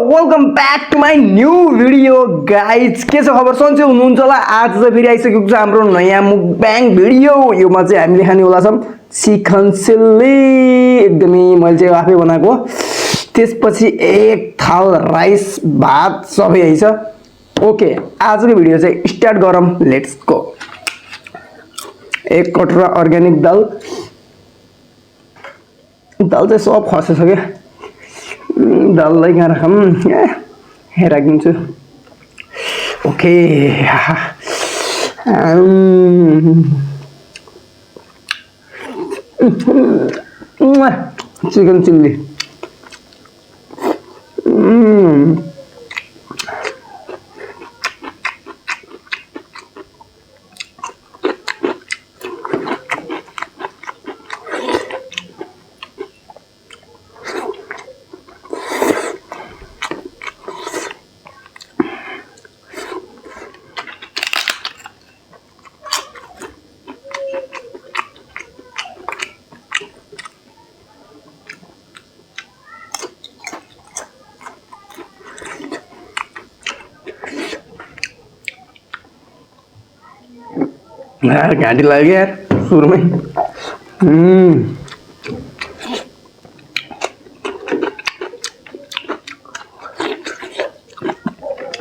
welcome back to my new video guys के छ खबर सन्चै हुनुहुन्छ होला आज चाहिँ फेरि आइसकेको छ हाम्रो नयाँ मुकब्याङ भिडियो योमा चाहिँ हामीले खाने होला छौँ चिकन चिल्ली एकदमै मैले चाहिँ आफै बनाएको त्यसपछि एक थाल राइस भात सबै आइछ ओके आजको भिडियो चाहिँ स्टार्ट गरौँ लेट्स गो एक कटोरा अर्ग्यानिक दाल चाहिँ सब खसेछ क्या दाललाई कहाँ राखौँ राखिदिन्छु ओके चिकन चिल्ली यार घाँटी लाग्यो यार सुरुमै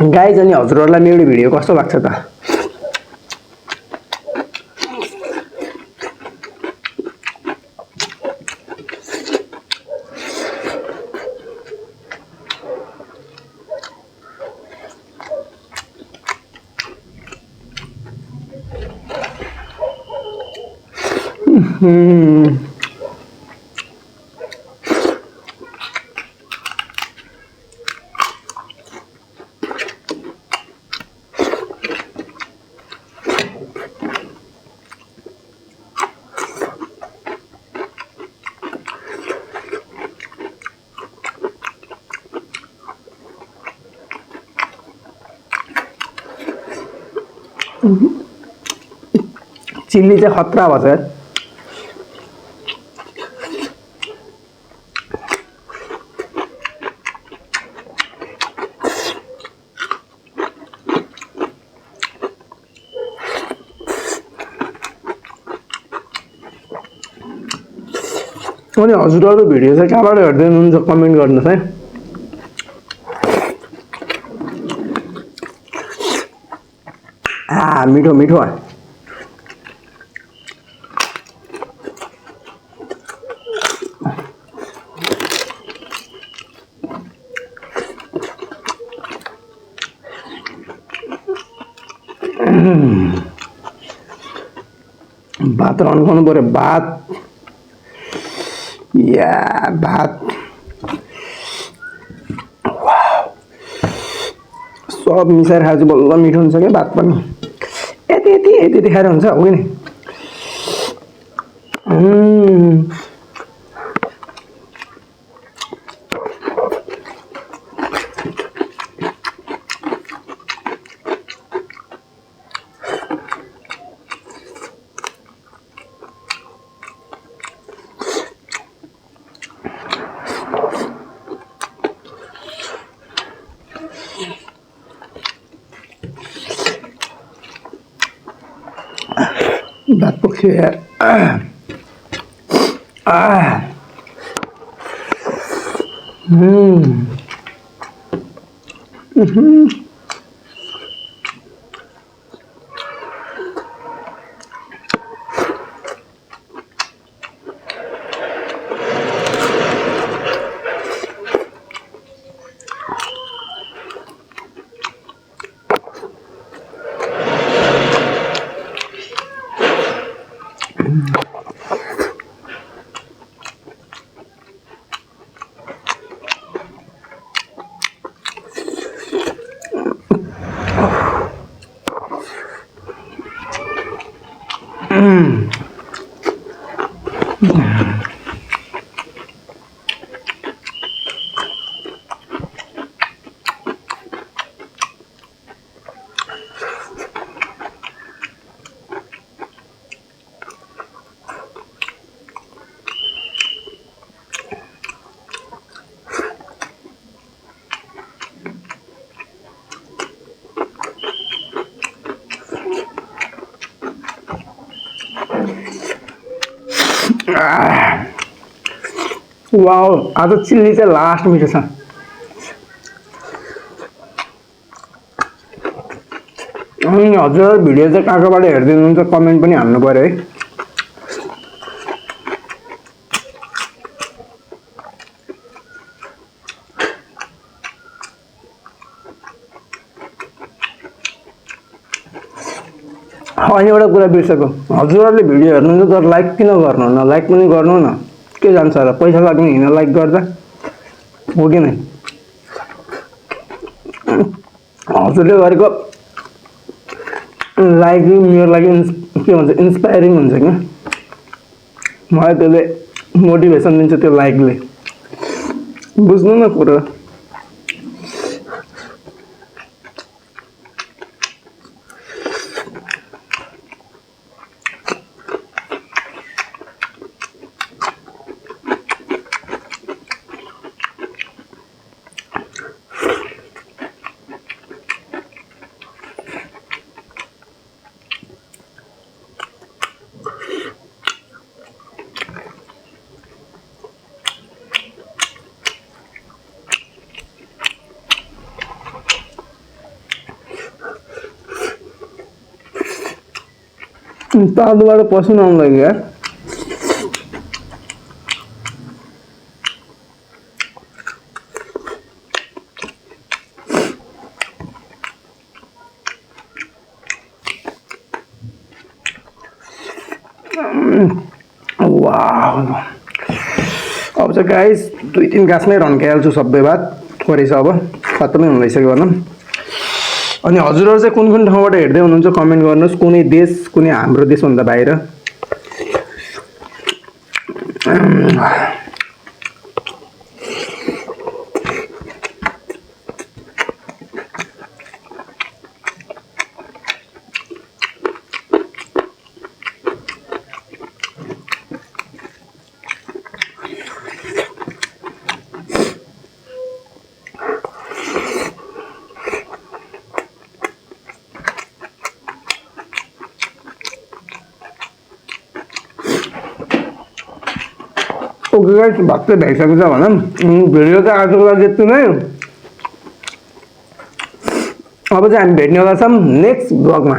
गाइज अनि हजुरहरूलाई मेरो भिडियो कस्तो लाग्छ त चिल्ली चाहिँ खतरा भन्छ यार अनि हजुरहरू भिडियो चाहिँ कहाँबाट हेर्दै हुनुहुन्छ कमेन्ट गर्नुहोस् है मिठो मिठो भात रन्काउनु पर्यो भात या भात सब मिसाएर खाएपछि बल्ल मिठो हुन्छ क्या भात पनि यति यति यति यति खाएर हुन्छ हो नि भात पुग्यो यार वाउ आज चिल्ली चाहिँ लास्ट मिठो छ अनि हजुर भिडियो चाहिँ कहाँबाट हेर्दै हुनुहुन्छ कमेन्ट पनि हाल्नु पर्यो है अनि एउटा कुरा बिर्सेको हजुरहरूले भिडियो हेर्नुहुन्छ तर लाइक किन गर्नुहुन्न लाइक पनि गर्नु न के जान्छ र पैसा लाग्ने होइन लाइक गर्दा हो कि नै हजुरले गरेको लाइक मेरो लागि के भन्छ इन्सपायरिङ हुन्छ क्या मलाई त्यसले मोटिभेसन दिन्छ त्यो लाइकले बुझ्नु न कुरो तालुबाट पसिना आउनु लाग्यो यार वाह अब चाहिँ गाइस 2-3 गाँसमै रन्काइहाल्छु सबै बात थोरै छ अब खत्तमै हुन लागिसक्यो भनौँ अनि हजुरहरू चाहिँ कुन कुन ठाउँबाट हेर्दै हुनुहुन्छ कमेन्ट गर्नुहोस् कुनै देश कुनै हाम्रो देशभन्दा बाहिर ओके गाइस भात चाहिँ भइसकेको छ भनौँ भिडियो चाहिँ आजको लागि यति नै अब चाहिँ हामी भेट्नेवाला छौँ नेक्स्ट ब्लगमा